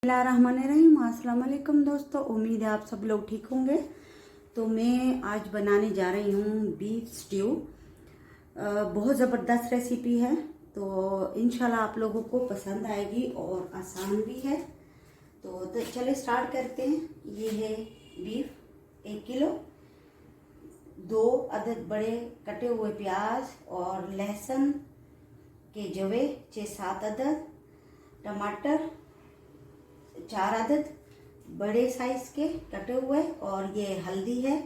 बिस्मिल्लाहिर्रहमानिर्रहीम। अस्सलाम वालेकुम दोस्तों, उम्मीद है आप सब लोग ठीक होंगे। तो मैं आज बनाने जा रही हूँ बीफ स्ट्यू। बहुत ज़बरदस्त रेसिपी है, तो इंशाल्लाह आप लोगों को पसंद आएगी और आसान भी है। तो चलिए स्टार्ट करते हैं। ये है बीफ 1 किलो, 2 अदद बड़े कटे हुए प्याज और लहसुन के जवे 6-7 अदद, टमाटर 4 अदद बड़े साइज के कटे हुए, और ये हल्दी है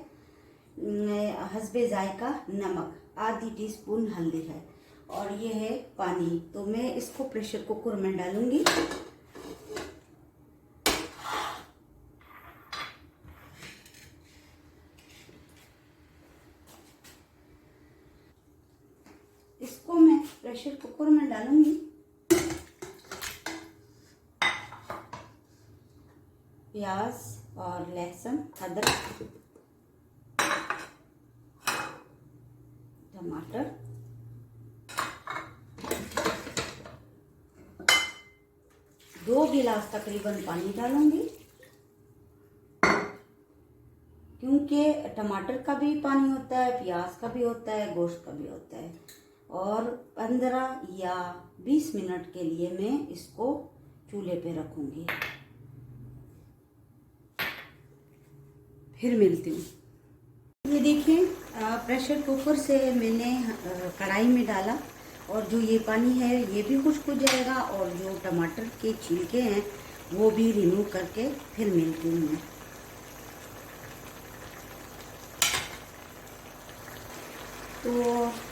हस्बे जायका, नमक आधी टीस्पून हल्दी है, और ये है पानी। तो मैं इसको प्रेशर कुकर में डालूंगी। इसको मैं प्रेशर कुकर में डालूंगी। प्याज और लहसुन, अदरक, टमाटर, दो गिलास तकरीबन पानी डालूंगी, क्योंकि टमाटर का भी पानी होता है, प्याज का भी होता है, गोश्त का भी होता है। और 15 या 20 मिनट के लिए मैं इसको चूल्हे पे रखूंगी। फिर मिलती हूँ। ये देखिए, प्रेशर कुकर से मैंने कढ़ाई में डाला, और जो ये पानी है ये भी खुश्क हो जाएगा, और जो टमाटर के छिलके हैं वो भी रिमूव करके फिर मिलती हूँ मैं। तो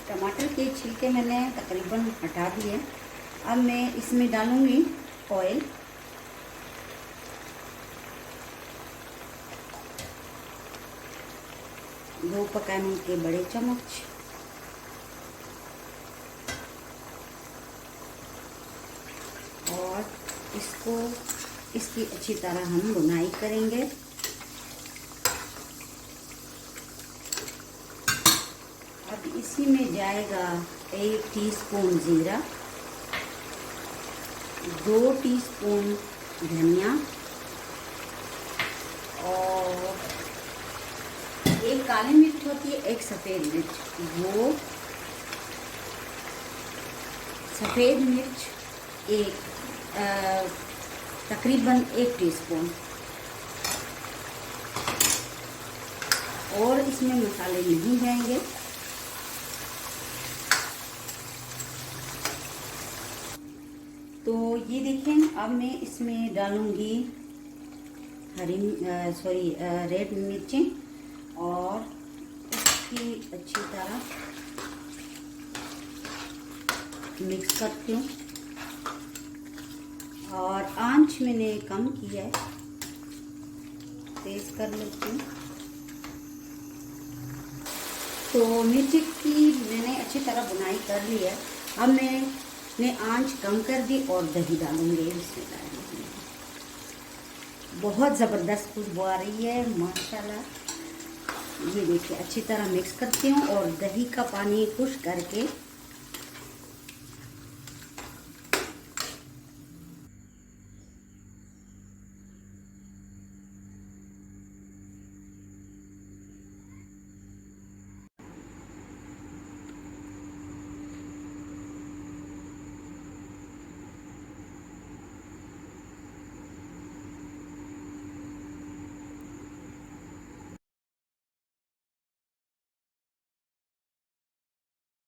टमाटर के छिलके मैंने तकरीबन हटा दिए। अब मैं इसमें डालूँगी ऑयल। दो पकाने के बड़े चम्मच, और इसकी अच्छी तरह हम भुनाई करेंगे। अब इसी में जाएगा 1 टीस्पून जीरा, 2 टीस्पून धनिया, और एक काली मिर्च होती है, एक सफ़ेद मिर्च। वो सफ़ेद मिर्च तकरीबन 1 टीस्पून। और इसमें मसाले नहीं जाएंगे। तो ये देखें, अब मैं इसमें डालूंगी रेड मिर्चें, और इसकी अच्छी तरह मिक्स करती हूँ। और आंच मैंने कम की है, तेज कर लेती हूँ। तो मिर्ची की मैंने अच्छी तरह बुनाई कर ली है। अब मैंने आंच कम कर दी और दही डालूंगी इसमें। बहुत ज़बरदस्त खुशबू आ रही है माशाल्लाह। ये देखिए, अच्छी तरह मिक्स करती हूँ, और दही का पानी खुश करके